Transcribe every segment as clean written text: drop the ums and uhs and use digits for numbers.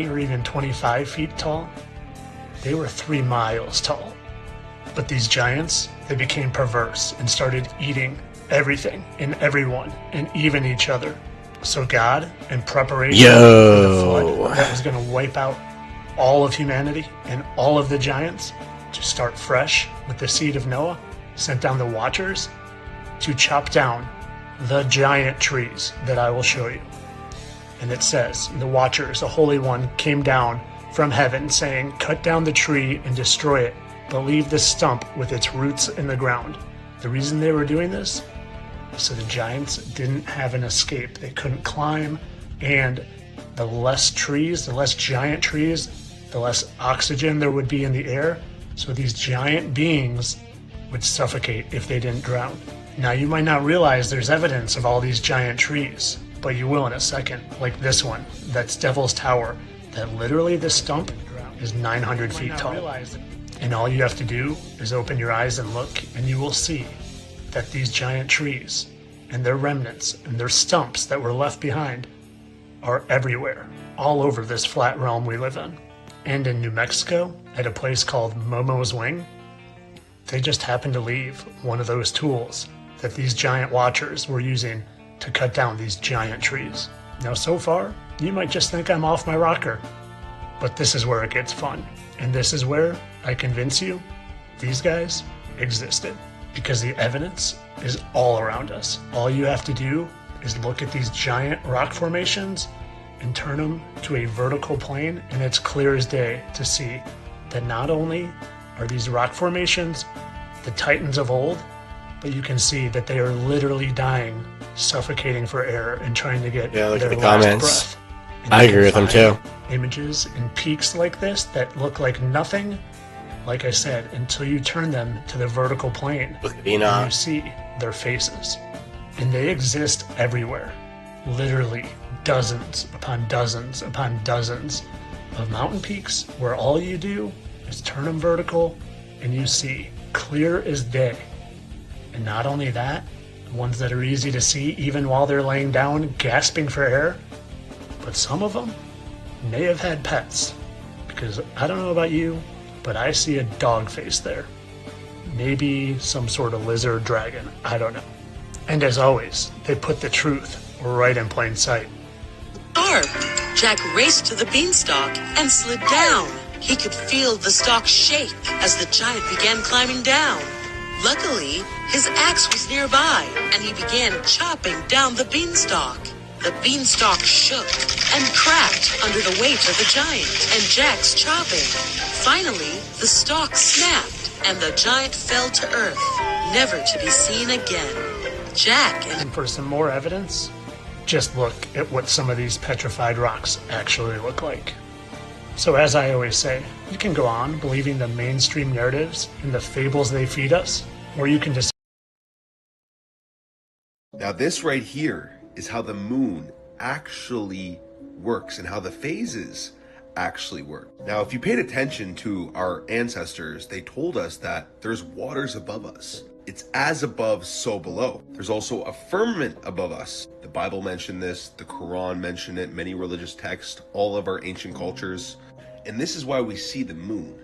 or even 25 feet tall. They were 3 miles tall. But these giants, they became perverse and started eating everything and everyone and even each other. So God, in preparation for the flood that was going to wipe out all of humanity and all of the giants, to start fresh with the seed of Noah, sent down the Watchers to chop down the giant trees that I will show you. And it says, the Watchers, the Holy One, came down from heaven saying, cut down the tree and destroy it, but leave the stump with its roots in the ground. The reason they were doing this is so the giants didn't have an escape. They couldn't climb, and the less trees, the less giant trees, the less oxygen there would be in the air. So these giant beings would suffocate if they didn't drown. Now you might not realize there's evidence of all these giant trees, but you will in a second, like this one, that's Devil's Tower, that literally this stump is 900 feet tall. And all you have to do is open your eyes and look, and you will see that these giant trees and their remnants and their stumps that were left behind are everywhere, all over this flat realm we live in. And in New Mexico, at a place called Momo's Wing, they just happened to leave one of those tools that these giant watchers were using to cut down these giant trees. Now so far, you might just think I'm off my rocker, but this is where it gets fun. And this is where I convince you these guys existed, because the evidence is all around us. All you have to do is look at these giant rock formations and turn them to a vertical plane, and it's clear as day to see that not only are these rock formations the titans of old, but you can see that they are literally dying, suffocating for air and trying to get look their at the last comments. breath. I agree with them too. Images and peaks like this that look like nothing, like I said, until you turn them to the vertical plane and you see their faces. And they exist everywhere. Literally dozens upon dozens upon dozens of mountain peaks where all you do is turn them vertical and you see clear as day. And not only that, ones that are easy to see even while they're laying down gasping for air, but some of them may have had pets, because I don't know about you, but I see a dog face there. Maybe some sort of lizard dragon, I don't know. And as always, they put the truth right in plain sight. Sharp! Jack raced to the beanstalk and slid down. He could feel the stalk shake as the giant began climbing down. Luckily, his axe was nearby, and he began chopping down the beanstalk. The beanstalk shook and cracked under the weight of the giant and Jack's chopping. Finally, the stalk snapped, and the giant fell to earth, never to be seen again. Jack and for some more evidence, just look at what some of these petrified rocks actually look like. So as I always say, you can go on believing the mainstream narratives and the fables they feed us, or you can just... Now this right here is how the moon actually works and how the phases actually work. Now, if you paid attention to our ancestors, they told us that there's waters above us. It's as above, so below. There's also a firmament above us. The Bible mentioned this, the Quran mentioned it, many religious texts, all of our ancient cultures. And this is why we see the moon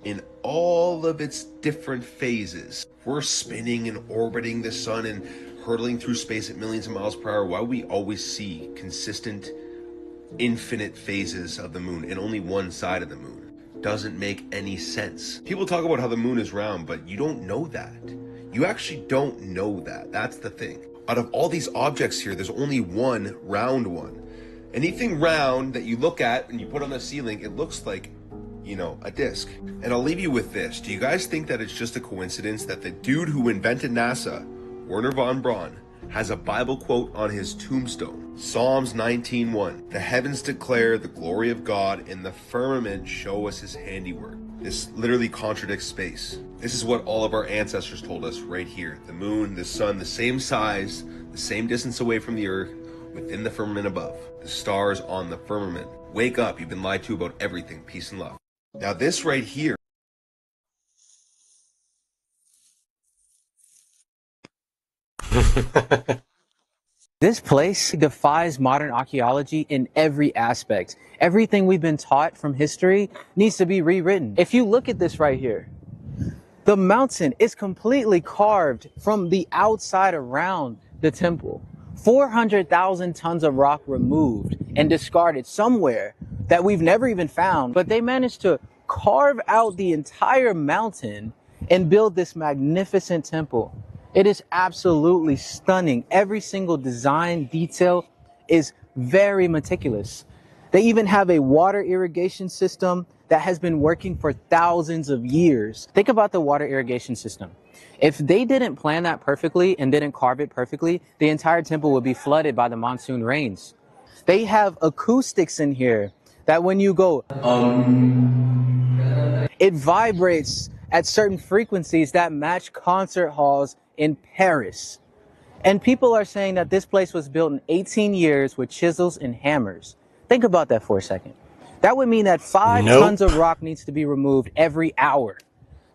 in all of its different phases. We're spinning and orbiting the sun and hurtling through space at millions of miles per hour. Why we always see consistent, infinite phases of the moon and only one side of the moon doesn't make any sense. People talk about how the moon is round, but you don't know that. You actually don't know that. That's the thing. Out of all these objects here, there's only one round one. Anything round that you look at and you put on the ceiling, it looks like, you know, a disc. And I'll leave you with this. Do you guys think that it's just a coincidence that the dude who invented NASA, Wernher von Braun, has a Bible quote on his tombstone? Psalms 19:1. The heavens declare the glory of God, and the firmament show us his handiwork. This literally contradicts space. This is what all of our ancestors told us right here. The moon, the sun, the same size, the same distance away from the earth, within the firmament above. The stars on the firmament. Wake up, you've been lied to about everything. Peace and love. Now this right here This place defies modern archaeology in every aspect. Everything we've been taught from history needs to be rewritten. If you look at this right here, the mountain is completely carved from the outside around the temple. 400,000 tons of rock removed and discarded somewhere that we've never even found, but they managed to carve out the entire mountain and build this magnificent temple. It is absolutely stunning. Every single design detail is very meticulous. They even have a water irrigation system that has been working for thousands of years. Think about the water irrigation system. If they didn't plan that perfectly and didn't carve it perfectly, the entire temple would be flooded by the monsoon rains. They have acoustics in here that when you go, it vibrates at certain frequencies that match concert halls in Paris. And people are saying that this place was built in 18 years with chisels and hammers. Think about that for a second. That would mean that 5 tons of rock needs to be removed every hour.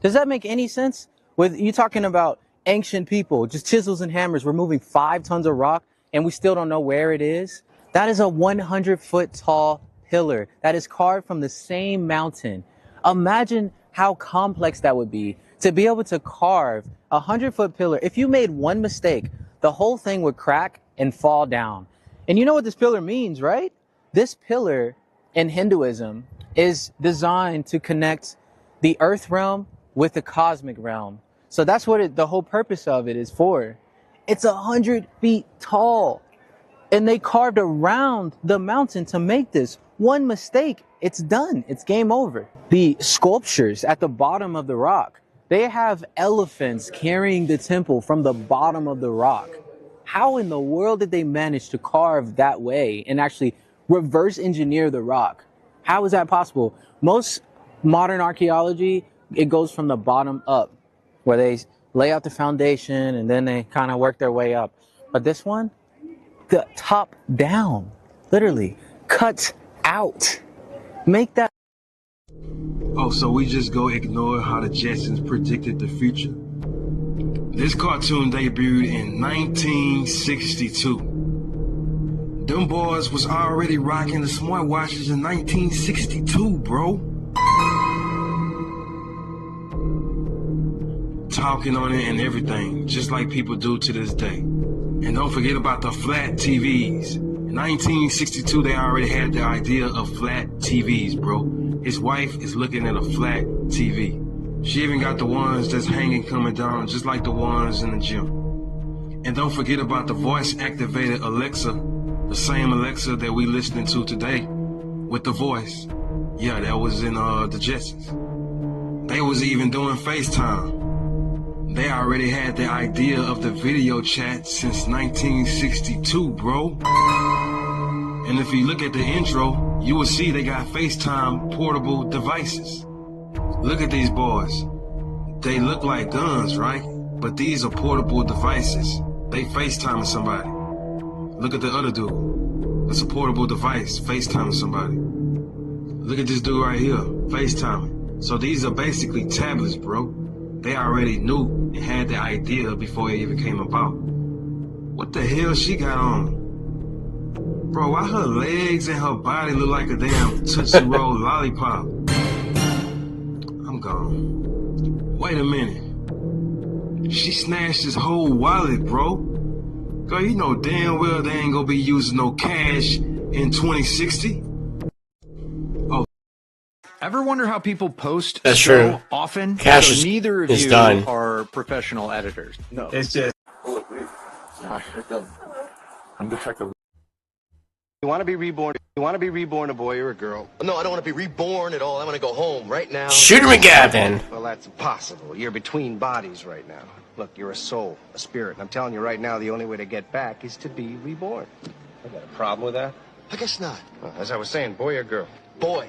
Does that make any sense? With you talking about ancient people, just chisels and hammers, removing 5 tons of rock, and we still don't know where it is? That is a 100-foot tall pillar that is carved from the same mountain. Imagine how complex that would be to be able to carve a 100-foot pillar. If you made one mistake, the whole thing would crack and fall down. And you know what this pillar means, right? This pillar in Hinduism is designed to connect the earth realm with the cosmic realm. So that's what the whole purpose of it is for. It's 100 feet tall. And they carved around the mountain to make this. One mistake, it's done. It's game over. The sculptures at the bottom of the rock, they have elephants carrying the temple from the bottom of the rock. How in the world did they manage to carve that way and actually reverse engineer the rock? How is that possible? Most modern archaeology, it goes from the bottom up, where they lay out the foundation and then they kind of work their way up. But this one, the top down, literally cut out. Make that. Oh, so we just go ignore how the Jetsons predicted the future? This cartoon debuted in 1962. Them boys was already rocking the smartwatches in 1962, bro. Talking on it and everything, just like people do to this day. And don't forget about the flat TVs. In 1962, they already had the idea of flat TVs, bro. His wife is looking at a flat TV. She even got the ones that's hanging coming down, just like the ones in the gym. And don't forget about the voice-activated Alexa, the same Alexa that we listening to today with the voice. Yeah, that was in the Jetsons. They was even doing FaceTime. They already had the idea of the video chat since 1962, bro. And if you look at the intro, you will see they got FaceTime portable devices. Look at these boys. They look like guns, right? But these are portable devices. They FaceTiming somebody. Look at the other dude. It's a portable device, FaceTiming somebody. Look at this dude right here, FaceTiming. So these are basically tablets, bro. They already knew and had the idea before it even came about. What the hell she got on? Bro, why her legs and her body look like a damn Tootsie Roll lollipop? I'm gone. Wait a minute. She snatched his whole wallet, bro. Girl, you know damn well they ain't gonna be using no cash in 2060. Ever wonder how people post That's so true. often? Cash so neither of is you done. are professional editors. No. It's just. I'm detective. You want to be reborn? You want to be reborn a boy or a girl? No, I don't want to be reborn at all. I want to go home right now. Shoot him again, then. Well, that's impossible. You're between bodies right now. Look, you're a soul, a spirit. And I'm telling you right now, the only way to get back is to be reborn. I got a problem with that? I guess not. Well, as I was saying, boy or girl? Boy.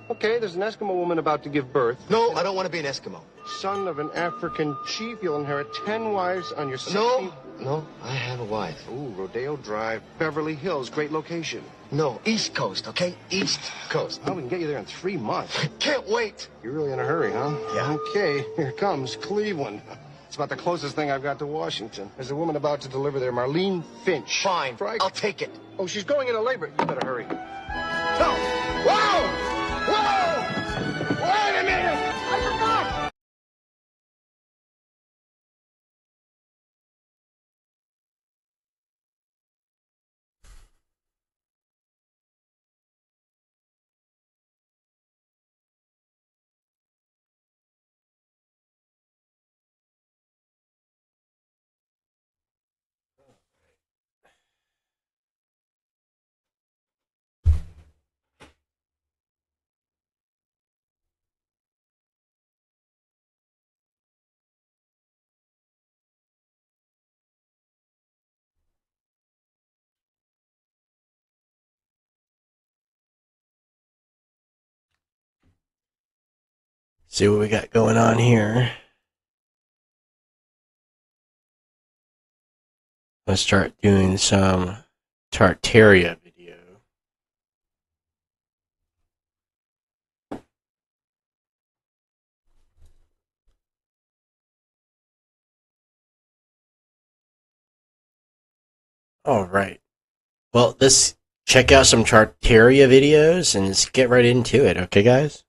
Okay, there's an Eskimo woman about to give birth. No, I don't want to be an Eskimo. Son of an African chief, you'll inherit 10 wives on your 60... No, I have a wife. Ooh, Rodeo Drive, Beverly Hills, great location. No, East Coast, okay? East Coast. Oh, we can get you there in 3 months. Can't wait. You're really in a hurry, huh? Yeah. Okay, here comes Cleveland. It's about the closest thing I've got to Washington. There's a woman about to deliver there, Marlene Finch. Fine. Right? I'll take it. Oh, she's going into labor. You better hurry. No! Whoa! Whoa! Wait a minute! I forgot! See what we got going on here. Let's start doing some Tartaria video. All right. Well, let's check out some Tartaria videos and let's get right into it. Okay, guys?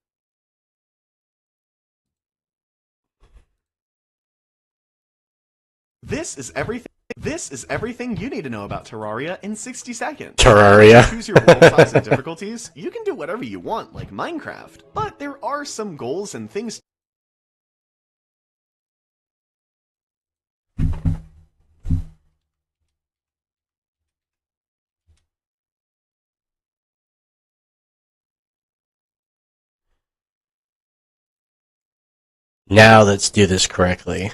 This is everything you need to know about Terraria in 60 seconds. Terraria. Once you choose your world size and difficulties, you can do whatever you want, like Minecraft. But there are some goals and things. Now let's do this correctly.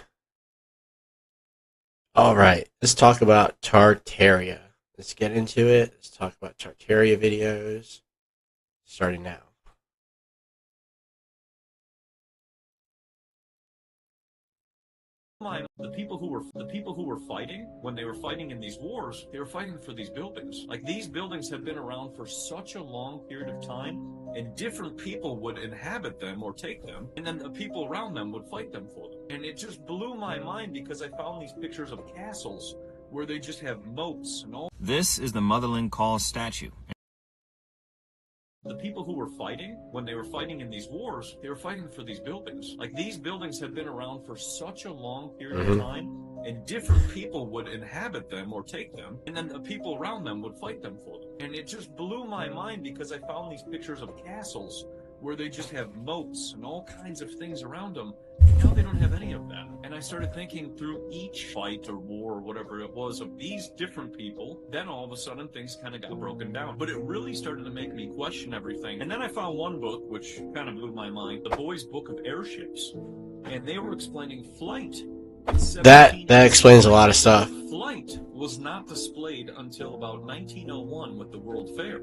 Alright, let's talk about Tartaria. Let's get into it. Let's talk about Tartaria videos. Starting now. The people who were fighting, when they were fighting in these wars, they were fighting for these buildings. Like, these buildings have been around for such a long period of time, and different people would inhabit them or take them, and then the people around them would fight them for them. And it just blew my mind because I found these pictures of castles where they just have moats and all. This is the Motherland Call statue. The people who were fighting, when they were fighting in these wars, they were fighting for these buildings. Like, these buildings have been around for such a long period of time, and different people would inhabit them or take them, and then the people around them would fight them for them. And it just blew my mind because I found these pictures of castles where they just have moats and all kinds of things around them. Now they don't have any of that. And I started thinking through each fight or war or whatever it was of these different people, then all of a sudden things kind of got broken down. But it really started to make me question everything. And then I found one book which kind of blew my mind, The Boy's Book of Airships. And they were explaining flight. That explains a lot of stuff. Flight was not displayed until about 1901 with the World Fair.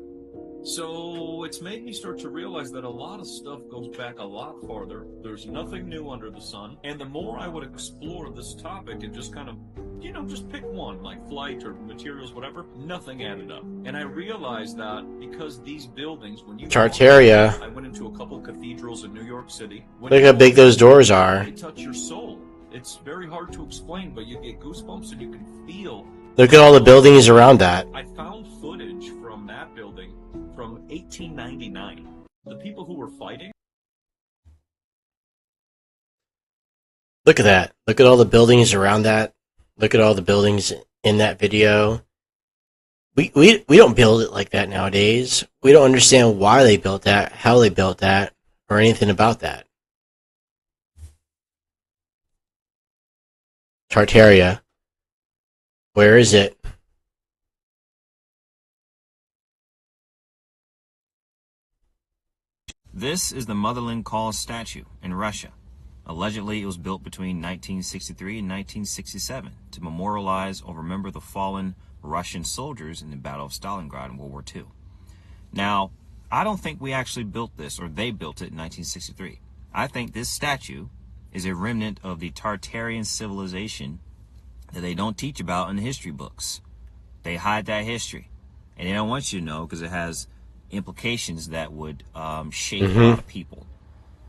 So it's made me start to realize that a lot of stuff goes back a lot farther. There's nothing new under the sun. And the more I would explore this topic and just kind of, just pick one, like flight or materials, whatever, nothing added up. And I realized that because these buildings, when you Tartaria. I went into a couple cathedrals in New York City. Look how big those doors are. They touch your soul. It's very hard to explain, but you get goosebumps and you can feel. Look at all the buildings around that. I found footage from that building from 1899. The people who were fighting. Look at that. Look at all the buildings around that. Look at all the buildings in that video. We don't build it like that nowadays. We don't understand why they built that, how they built that, or anything about that. Tartaria. Where is it? This is the Motherland Call statue in Russia. Allegedly, it was built between 1963 and 1967 to memorialize or remember the fallen Russian soldiers in the Battle of Stalingrad in World War II. Now, I don't think we actually built this, or they built it in 1963. I think this statue is a remnant of the Tartarian civilization that they don't teach about in the history books. They hide that history, and they don't want you to know because it has implications that would shake a lot of people.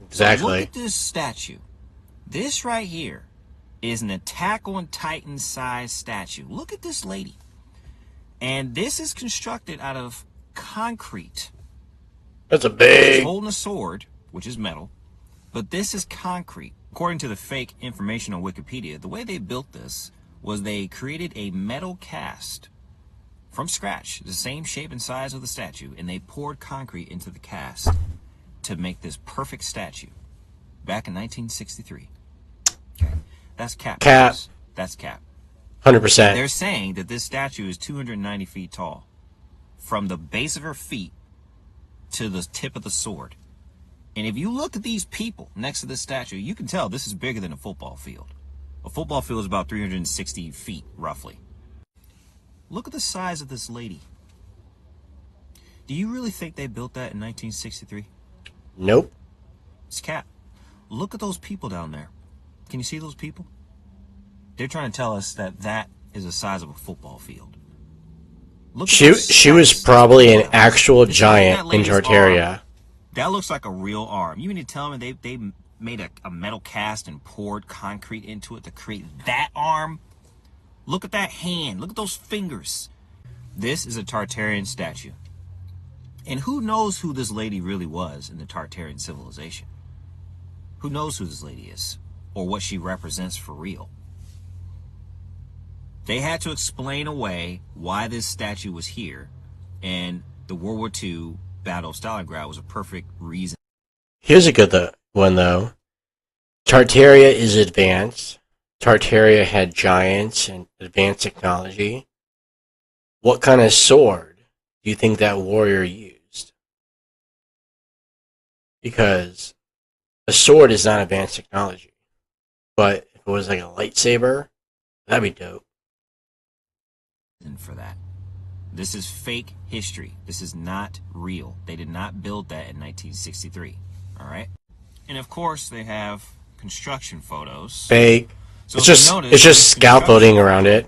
Exactly. So look at this statue. This right here is an Attack on Titan size statue. Look at this lady. And this is constructed out of concrete. That's a big... She's holding a sword, which is metal, but this is concrete. According to the fake information on Wikipedia, the way they built this was they created a metal cast from scratch, the same shape and size of the statue, and they poured concrete into the cast to make this perfect statue back in 1963. Okay, that's cap. Cap. That's cap. 100%. They're saying that this statue is 290 feet tall, from the base of her feet to the tip of the sword. And if you look at these people next to this statue, you can tell this is bigger than a football field. A football field is about 360 feet, roughly. Look at the size of this lady. Do you really think they built that in 1963? Nope. It's cap. Look at those people down there. Can you see those people? They're trying to tell us that that is the size of a football field. Look at she was probably an actual giant in Tartaria. Arm. That looks like a real arm. You mean to tell me they made a metal cast and poured concrete into it to create that arm? Look at that hand. Look at those fingers. This is a Tartarian statue. And who knows who this lady really was in the Tartarian civilization? Who knows who this lady is or what she represents for real? They had to explain away why this statue was here, and the World War II Battle of Stalingrad was a perfect reason. Here's a good one, though. Tartaria is advanced. Tartaria had giants and advanced technology. What kind of sword do you think that warrior used? Because a sword is not advanced technology. But if it was like a lightsaber, that'd be dope. For that. This is fake history. This is not real. They did not build that in 1963. All right? And of course, they have construction photos. Fake. So it's just scaffolding around it.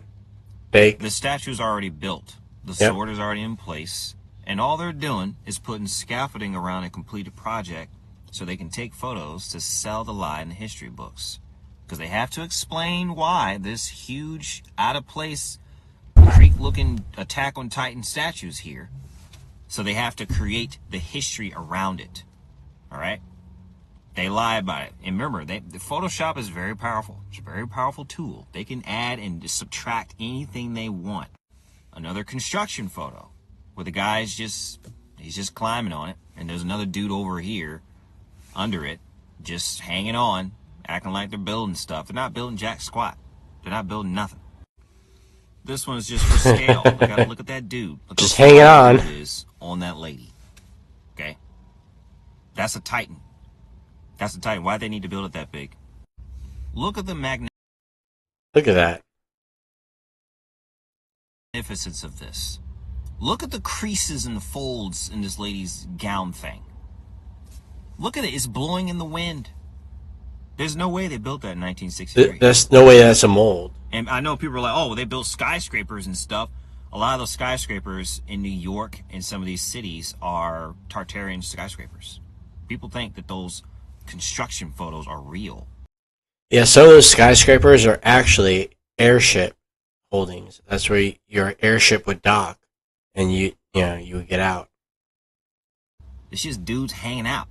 Fake. The statue's already built. The sword is already in place. And all they're doing is putting scaffolding around a completed project so they can take photos to sell the lie in the history books. Because they have to explain why this huge, out-of-place, Greek-looking Attack on Titan statues here. So they have to create the history around it. All right? They lie about it. And remember, the Photoshop is very powerful. It's a very powerful tool. They can add and subtract anything they want. Another construction photo where the guy's he's just climbing on it. And there's another dude over here under it just hanging on, acting like they're building stuff. They're not building jack squat. They're not building nothing. This one is just for scale. Look at that dude. Look just hanging on. Is on that lady. Okay? That's a Titan. That's a Titan. Why'd they need to build it that big? Look at the Look at that. magnificence of this. Look at the creases and the folds in this lady's gown thing. Look at it. It's blowing in the wind. There's no way they built that in 1963. There's no way that's a mold. And I know people are like, oh, well, they built skyscrapers and stuff. A lot of those skyscrapers in New York and some of these cities are Tartarian skyscrapers. People think that those construction photos are real. Yeah, some of those skyscrapers are actually airship holdings. That's where your airship would dock, and you would get out. It's just dudes hanging out.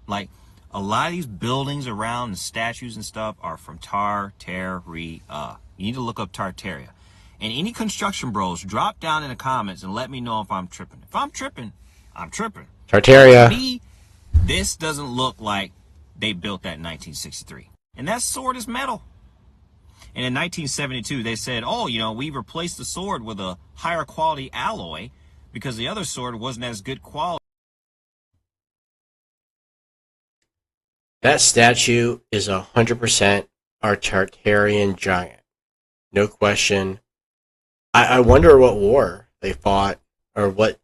Like, a lot of these buildings around and statues and stuff are from Tartaria. You need to look up Tartaria. And any construction bros, drop down in the comments and let me know if I'm tripping. If I'm tripping, I'm tripping. Tartaria. To me, this doesn't look like they built that in 1963. And that sword is metal. And in 1972, they said, oh, we replaced the sword with a higher quality alloy because the other sword wasn't as good quality. That statue is 100% our Tartarian giant. No question. I wonder what war they fought, or what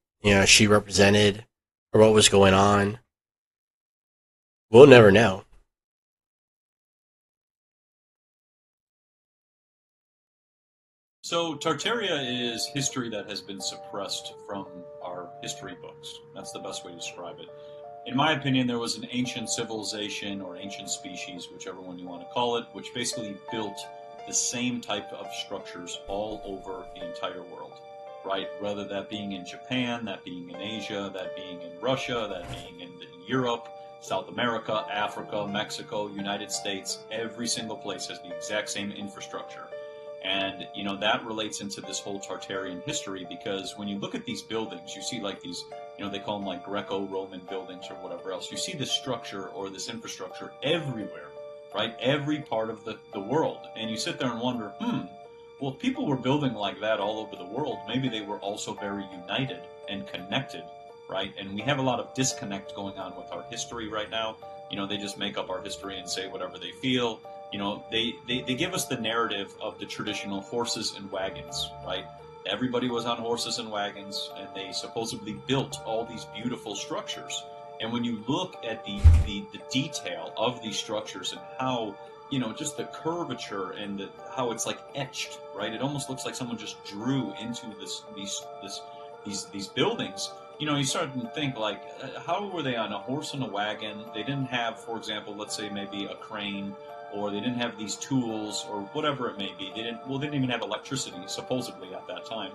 she represented, or what was going on. We'll never know. So Tartaria is history that has been suppressed from our history books. That's the best way to describe it. in my opinion, there was an ancient civilization or ancient species, whichever one you want to call it, which basically built the same type of structures all over the entire world, right? Whether that being in Japan, that being in Asia, that being in Russia, that being in Europe, South America, Africa, Mexico, United States, every single place has the exact same infrastructure. And, you know, that relates into this whole Tartarian history, because when you look at these buildings, you see like these, you know, they call them like Greco-Roman buildings or whatever else. You see this structure or this infrastructure everywhere, right? Every part of the world. And you sit there and wonder, well, if people were building like that all over the world, maybe they were also very united and connected, right? And we have a lot of disconnect going on with our history right now. You know, they just make up our history and say whatever they feel. You know, they give us the narrative of the traditional horses and wagons, right? Everybody was on horses and wagons, and they supposedly built all these beautiful structures. And when you look at the detail of these structures and how, you know, just the curvature and how it's like etched, right? It almost looks like someone just drew into these buildings. You know, you start to think like, how were they on a horse and a wagon? They didn't have, for example, let's say maybe a crane, or they didn't have these tools, or whatever it may be. They didn't even have electricity, supposedly, at that time.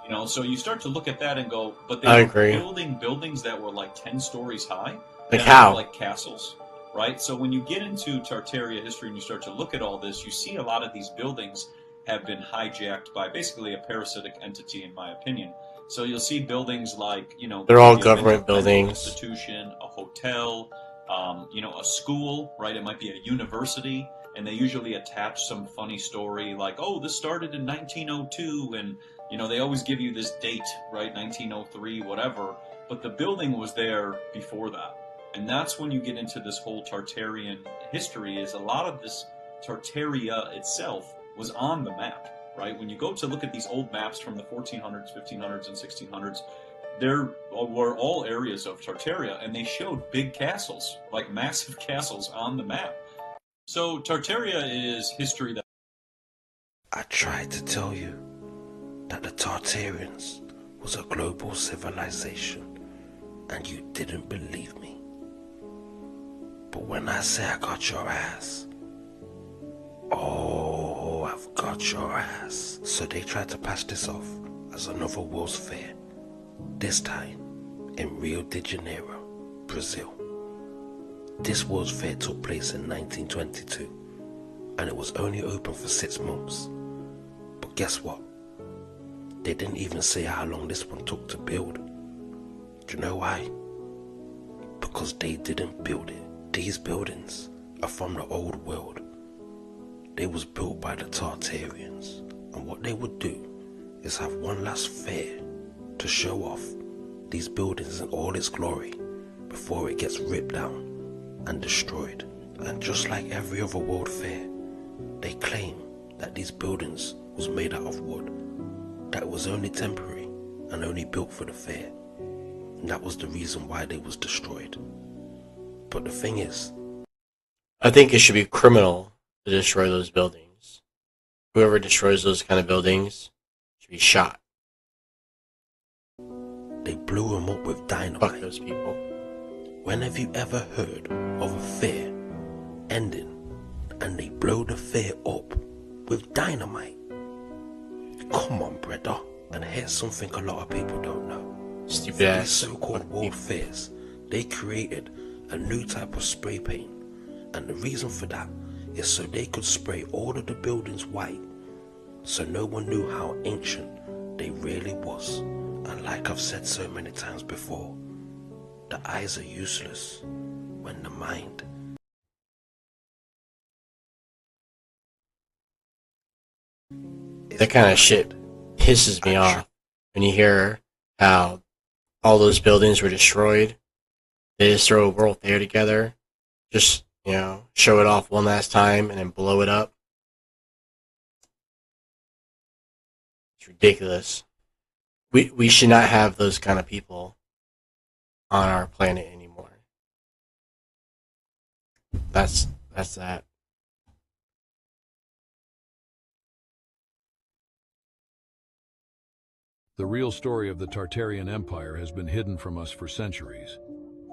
You know, so you start to look at that and go, but they were building buildings that were like 10 stories high. Like how? Like castles, right? So when you get into Tartaria history and you start to look at all this, you see a lot of these buildings have been hijacked by basically a parasitic entity, in my opinion. So you'll see buildings like, you know, they're all government buildings, institution, a hotel, you know, a school, right? It might be a university, and they usually attach some funny story like, oh, this started in 1902, and, you know, they always give you this date, right? 1903, whatever, but the building was there before that. And that's when you get into this whole Tartarian history, is a lot of this Tartaria itself was on the map, right? When you go to look at these old maps from the 1400s, 1500s, and 1600s, there were all areas of Tartaria, and they showed big castles, like massive castles on the map. So Tartaria is history that... I tried to tell you that the Tartarians was a global civilization, and you didn't believe me. But when I say I got your ass, oh, I've got your ass. So they tried to pass this off as another World's Fair, this time in Rio de Janeiro, Brazil. This World's Fair took place in 1922, and it was only open for 6 months. But guess what? They didn't even say how long this one took to build. Do you know why? Because they didn't build it. These buildings are from the old world. They was built by the Tartarians, and what they would do is have one last fair to show off these buildings in all its glory before it gets ripped down and destroyed. And just like every other world fair, they claim that these buildings was made out of wood, that it was only temporary and only built for the fair, and that was the reason why they was destroyed. But the thing is, I think it should be criminal to destroy those buildings. Whoever destroys those kind of buildings should be shot. They blew them up with dynamite. Fuck those people. When have you ever heard of a fair ending and they blow the fair up with dynamite? Come on, brother. And here's something a lot of people don't know. Stupid ass. These so-called world fairs, they created a new type of spray paint, and the reason for that is so they could spray all of the buildings white, so no one knew how ancient they really was. And like I've said so many times before, the eyes are useless when the mind... That kind of shit pisses me off when you hear how all those buildings were destroyed. They just throw a world fair together, just, you know, show it off one last time and then blow it up. It's ridiculous. We should not have those kind of people on our planet anymore. That's that. The real story of the Tartarian Empire has been hidden from us for centuries.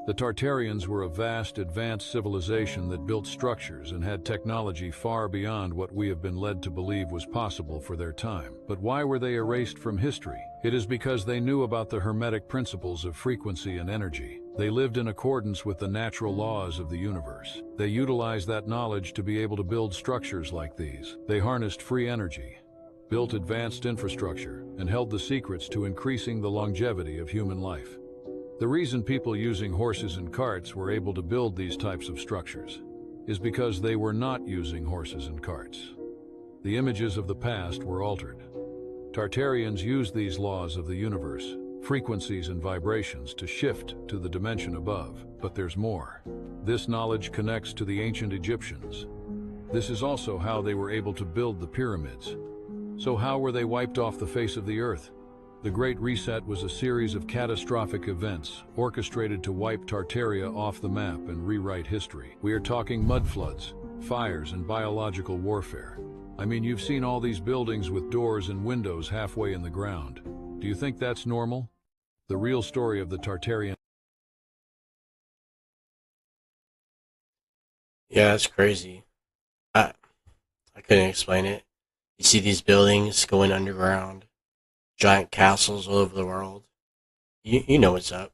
The Tartarians were a vast, advanced civilization that built structures and had technology far beyond what we have been led to believe was possible for their time. But why were they erased from history? It is because they knew about the hermetic principles of frequency and energy. They lived in accordance with the natural laws of the universe. They utilized that knowledge to be able to build structures like these. They harnessed free energy, built advanced infrastructure, and held the secrets to increasing the longevity of human life. The reason people using horses and carts were able to build these types of structures is because they were not using horses and carts. The images of the past were altered. Tartarians used these laws of the universe, frequencies and vibrations, to shift to the dimension above. But there's more. This knowledge connects to the ancient Egyptians. This is also how they were able to build the pyramids. So how were they wiped off the face of the earth? The Great Reset was a series of catastrophic events orchestrated to wipe Tartaria off the map and rewrite history. We are talking mud floods, fires, and biological warfare. I mean, you've seen all these buildings with doors and windows halfway in the ground. Do you think that's normal? The real story of the Tartarian... Yeah, it's crazy. I couldn't explain it. You see these buildings going underground, giant castles all over the world. You know what's up.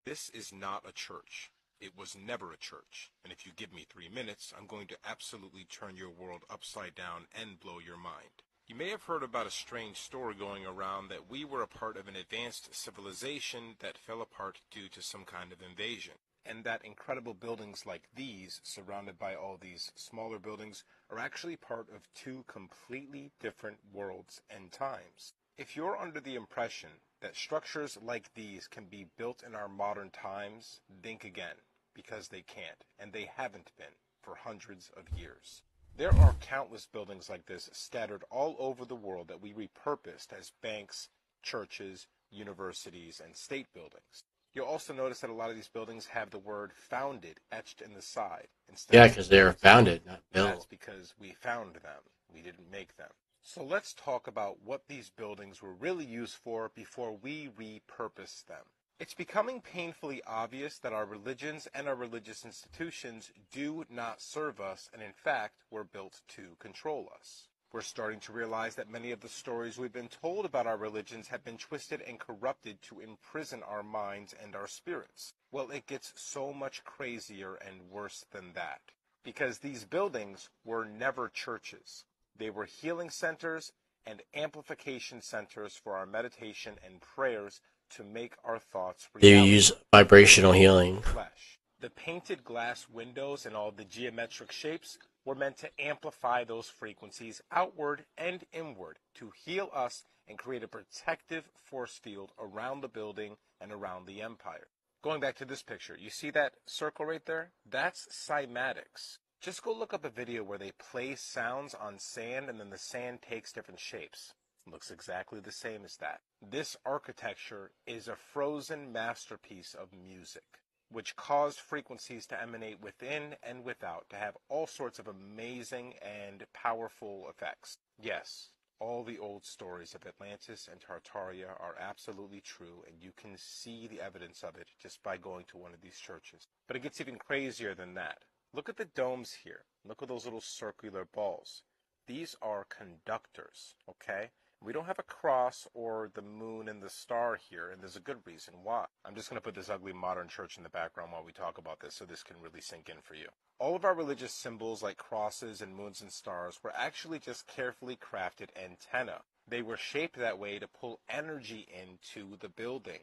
This is not a church. It was never a church. And if you give me 3 minutes, I'm going to absolutely turn your world upside down and blow your mind. You may have heard about a strange story going around that we were a part of an advanced civilization that fell apart due to some kind of invasion. And that incredible buildings like these, surrounded by all these smaller buildings, are actually part of 2 completely different worlds and times. If you're under the impression that structures like these can be built in our modern times, think again, because they can't, and they haven't been for hundreds of years. There are countless buildings like this scattered all over the world that we repurposed as banks, churches, universities, and state buildings. You'll also notice that a lot of these buildings have the word "founded" etched in the side. Yeah, because they were founded, not built. That's because we found them. We didn't make them. So let's talk about what these buildings were really used for before we repurposed them. It's becoming painfully obvious that our religions and our religious institutions do not serve us, and in fact were built to control us. We're starting to realize that many of the stories we've been told about our religions have been twisted and corrupted to imprison our minds and our spirits. Well, it gets so much crazier and worse than that. Because these buildings were never churches. They were healing centers and amplification centers for our meditation and prayers to make our thoughts reality. They use vibrational healing. Flesh. The painted glass windows and all the geometric shapes were meant to amplify those frequencies outward and inward to heal us and create a protective force field around the building and around the empire. Going back to this picture, you see that circle right there? That's cymatics. Just go look up a video where they play sounds on sand and then the sand takes different shapes. It looks exactly the same as that. This architecture is a frozen masterpiece of music, which caused frequencies to emanate within and without to have all sorts of amazing and powerful effects. Yes, all the old stories of Atlantis and Tartaria are absolutely true, and you can see the evidence of it just by going to one of these churches. But it gets even crazier than that. Look at the domes here. Look at those little circular balls. These are conductors, okay? We don't have a cross or the moon and the star here, and there's a good reason why. I'm just going to put this ugly modern church in the background while we talk about this so this can really sink in for you. All of our religious symbols like crosses and moons and stars were actually just carefully crafted antennae. They were shaped that way to pull energy into the building.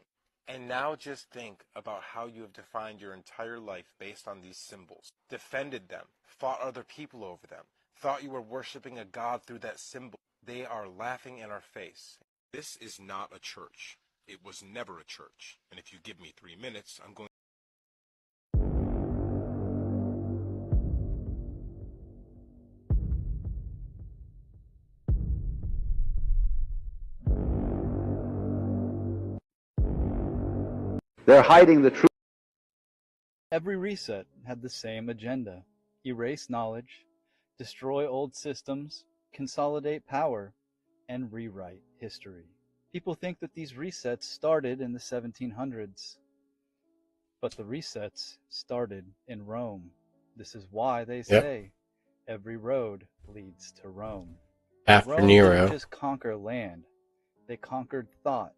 And now just think about how you have defined your entire life based on these symbols, defended them, fought other people over them, thought you were worshiping a god through that symbol. They are laughing in our face. This is not a church. It was never a church. And if you give me 3 minutes, I'm going... They're hiding the truth. Every reset had the same agenda: erase knowledge, destroy old systems, consolidate power, and rewrite history. People think that these resets started in the 1700s, but the resets started in Rome. This is why they say every road leads to Rome. After Rome Nero. didn't just conquer land, they conquered thought.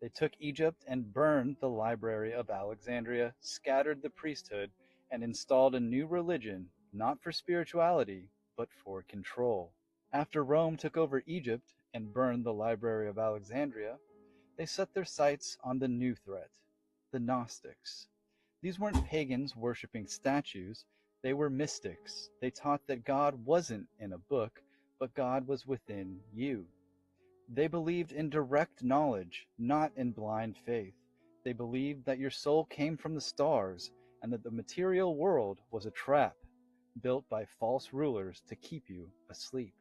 They took Egypt and burned the Library of Alexandria, scattered the priesthood, and installed a new religion, not for spirituality, but for control. After Rome took over Egypt and burned the Library of Alexandria, they set their sights on the new threat, the Gnostics. These weren't pagans worshipping statues, they were mystics. They taught that God wasn't in a book, but God was within you. They believed in direct knowledge, not in blind faith. They believed that your soul came from the stars and that the material world was a trap built by false rulers to keep you asleep.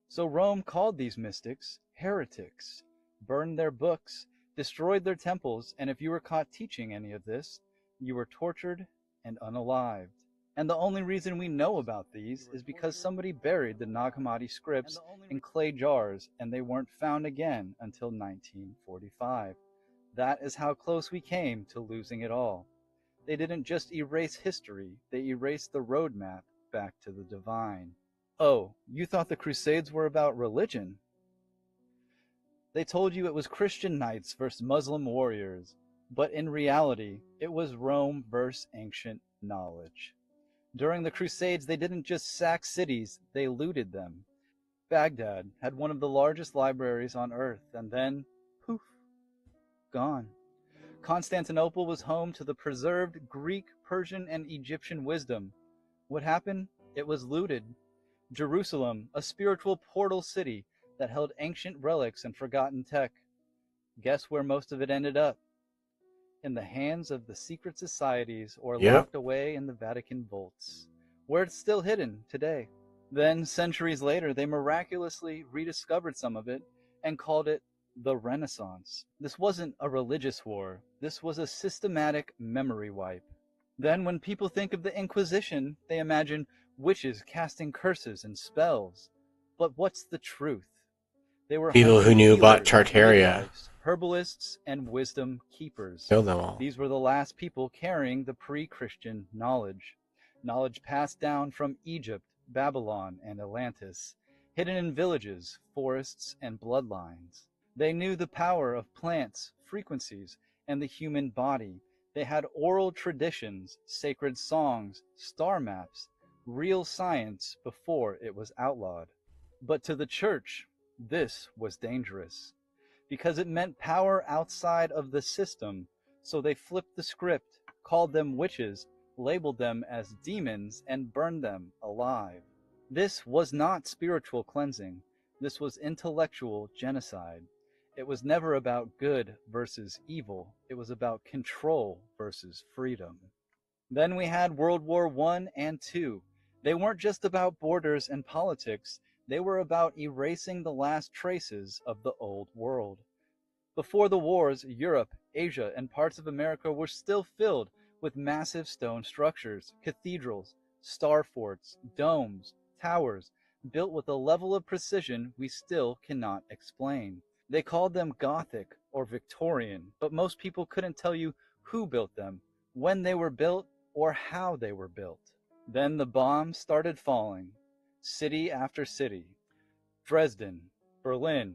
So Rome called these mystics heretics, burned their books, destroyed their temples, and if you were caught teaching any of this, you were tortured and unalived. And the only reason we know about these is because somebody buried the Nag Hammadi scripts in clay jars and they weren't found again until 1945. That is how close we came to losing it all. They didn't just erase history, they erased the roadmap back to the divine. Oh, you thought the Crusades were about religion? They told you it was Christian knights versus Muslim warriors, but in reality, it was Rome versus ancient knowledge. During the Crusades, they didn't just sack cities, they looted them. Baghdad had one of the largest libraries on earth, and then, poof, gone. Constantinople was home to the preserved Greek, Persian, and Egyptian wisdom. What happened? It was looted. Jerusalem, a spiritual portal city that held ancient relics and forgotten tech. Guess where most of it ended up? In the hands of the secret societies or locked away in the Vatican vaults, where it's still hidden today. Then, centuries later, they miraculously rediscovered some of it and called it the Renaissance. This wasn't a religious war. This was a systematic memory wipe. Then, when people think of the Inquisition, they imagine witches casting curses and spells. But what's the truth? They were people who knew about healers, Tartaria. midwives, herbalists, and wisdom keepers. Killed them all. These were the last people carrying the pre-Christian knowledge. Knowledge passed down from Egypt, Babylon, and Atlantis, hidden in villages, forests, and bloodlines. They knew the power of plants, frequencies, and the human body. They had oral traditions, sacred songs, star maps, real science before it was outlawed. But to the church, this was dangerous because it meant power outside of the system. So they flipped the script, called them witches, labeled them as demons, and burned them alive. This was not spiritual cleansing. This was intellectual genocide. It was never about good versus evil. It was about control versus freedom. Then we had World War I and II. They weren't just about borders and politics. They were about erasing the last traces of the old world. Before the wars, Europe, Asia, and parts of America were still filled with massive stone structures, cathedrals, star forts, domes, towers, built with a level of precision we still cannot explain. They called them Gothic or Victorian, but most people couldn't tell you who built them, when they were built, or how they were built. Then the bombs started falling, city after city. Dresden, Berlin,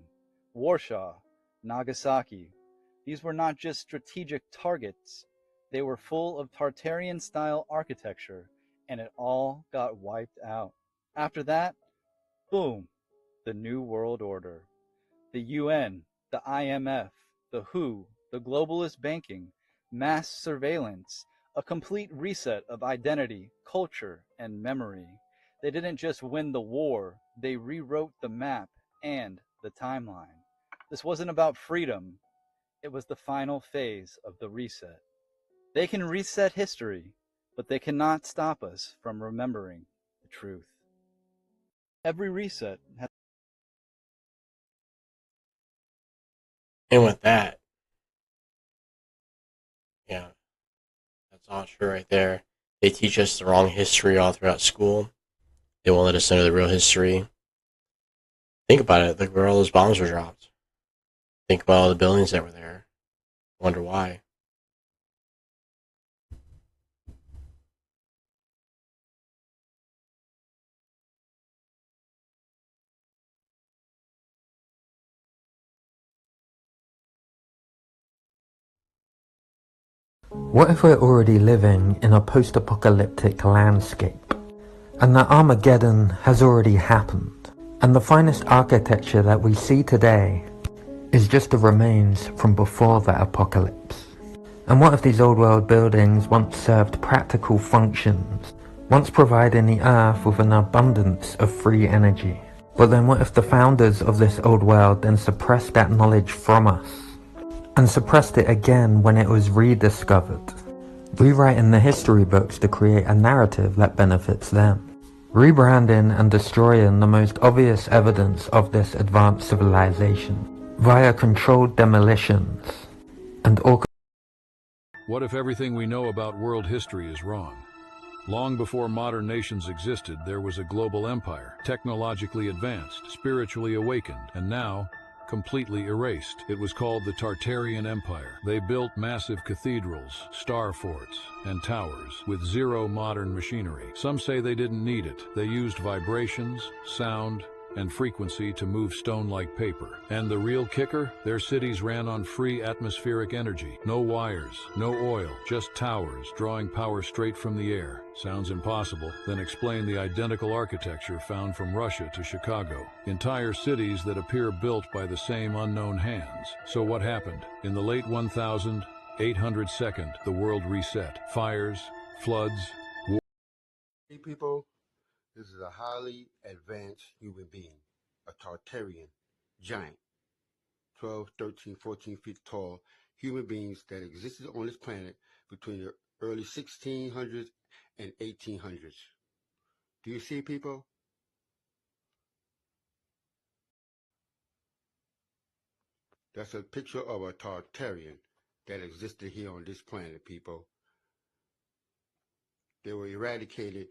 Warsaw, Nagasaki. These were not just strategic targets. They were full of Tartarian-style architecture, and it all got wiped out. After that, boom, the New World Order. The UN, the IMF, the WHO, the globalist banking, mass surveillance, a complete reset of identity, culture, and memory. They didn't just win the war, they rewrote the map and the timeline. This wasn't about freedom, it was the final phase of the reset. They can reset history, but they cannot stop us from remembering the truth. Every reset has... And with that, yeah, that's all true right there. They teach us the wrong history all throughout school. They won't let us know the real history. Think about it. Look where all those bombs were dropped. Think about all the buildings that were there. Wonder why. What if we're already living in a post-apocalyptic landscape, and that Armageddon has already happened, and the finest architecture that we see today is just the remains from before that apocalypse? And what if these old world buildings once served practical functions, once providing the earth with an abundance of free energy? But then what if the founders of this old world then suppressed that knowledge from us, and suppressed it again when it was rediscovered, rewriting the history books to create a narrative that benefits them, rebranding and destroying the most obvious evidence of this advanced civilization via controlled demolitions and What if everything we know about world history is wrong? Long before modern nations existed, there was a global empire, technologically advanced, spiritually awakened, and now completely erased. It was called the Tartarian Empire. They built massive cathedrals, star forts, and towers with zero modern machinery. Some say they didn't need it. They used vibrations, sound, and frequency to move stone like paper. And the real kicker? Their cities ran on free atmospheric energy. No wires, no oil, just towers drawing power straight from the air. Sounds impossible. Then explain the identical architecture found from Russia to Chicago. Entire cities that appear built by the same unknown hands. So what happened? In the late 1802nd, the world reset. Fires, floods, war. Hey people, this is a highly advanced human being, a Tartarian giant, 12, 13, 14 feet tall human beings that existed on this planet between the early 1600s and 1800s. Do you see, people? That's a picture of a Tartarian that existed here on this planet, people. They were eradicated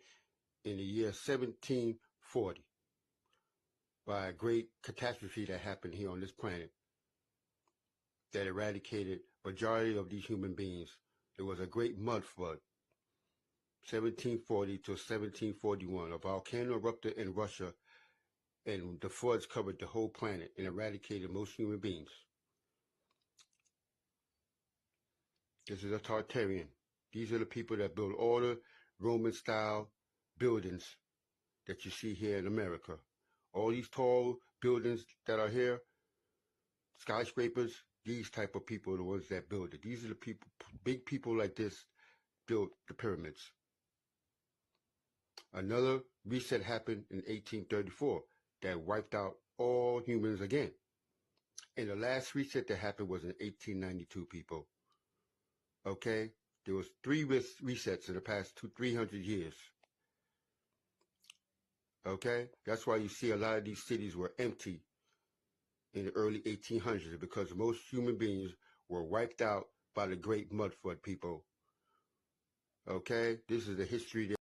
in the year 1740 by a great catastrophe that happened here on this planet that eradicated majority of these human beings. There was a great mud flood, 1740 to 1741. A volcano erupted in Russia, and the floods covered the whole planet and eradicated most human beings. This is a Tartarian. These are the people that built all the Roman-style buildings that you see here in America. All these tall buildings that are here, skyscrapers, these type of people are the ones that build it. These are the people, big people like this, built the pyramids. Another reset happened in 1834 that wiped out all humans again. And the last reset that happened was in 1892, people. Okay? There was 3 resets in the past 300 years. Okay? That's why you see a lot of these cities were empty in the early 1800s, because most human beings were wiped out by the great mud flood, people. Okay? This is the history.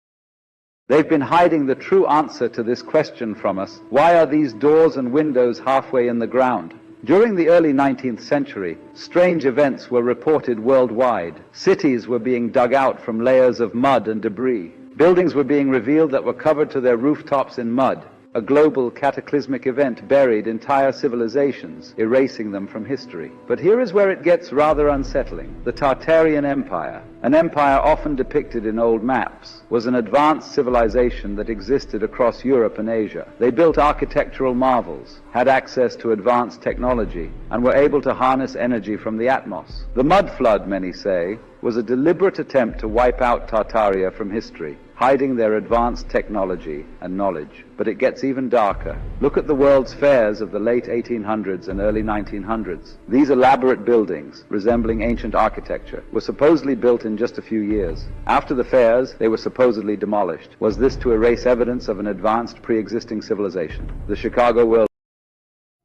They've been hiding the true answer to this question from us. Why are these doors and windows halfway in the ground? During the early 19th century, strange events were reported worldwide. Cities were being dug out from layers of mud and debris. Buildings were being revealed that were covered to their rooftops in mud. A global cataclysmic event buried entire civilizations, erasing them from history. But here is where it gets rather unsettling. The Tartarian Empire, an empire often depicted in old maps, was an advanced civilization that existed across Europe and Asia. They built architectural marvels, had access to advanced technology, and were able to harness energy from the atmos. The mud flood, many say, was a deliberate attempt to wipe out Tartaria from history, hiding their advanced technology and knowledge. But it gets even darker. Look at the world's fairs of the late 1800s and early 1900s. These elaborate buildings, resembling ancient architecture, were supposedly built in just a few years. After the fairs, they were supposedly demolished. Was this to erase evidence of an advanced pre-existing civilization? The Chicago World.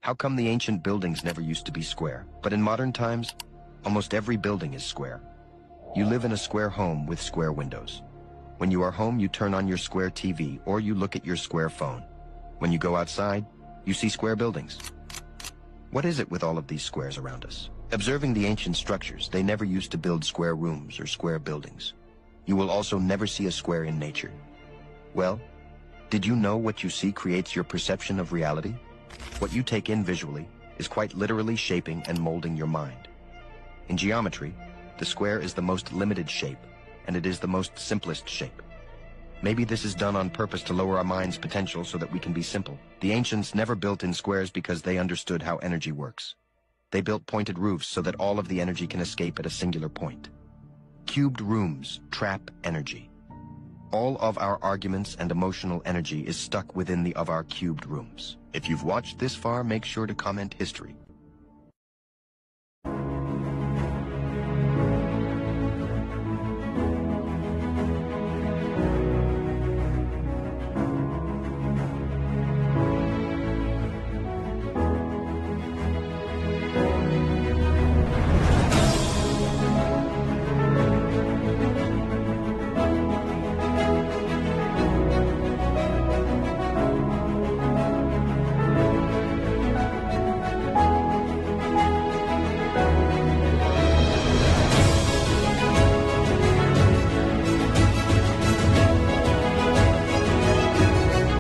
How come the ancient buildings never used to be square? But in modern times, almost every building is square. You live in a square home with square windows. When you are home, you turn on your square TV or you look at your square phone. When you go outside, You see square buildings. What is it with all of these squares around us? Observing the ancient structures, they never used to build square rooms or square buildings. You will also never see a square in nature. Well, did you know what you see creates your perception of reality? What you take in visually is quite literally shaping and molding your mind. In geometry, the square is the most limited shape, and it is the most simplest shape. Maybe this is done on purpose to lower our mind's potential so that we can be simple. The ancients never built in squares because they understood how energy works. They built pointed roofs so that all of the energy can escape at a singular point. Cubed rooms trap energy. All of our arguments and emotional energy is stuck within the of our cubed rooms. If you've watched this far, make sure to comment history.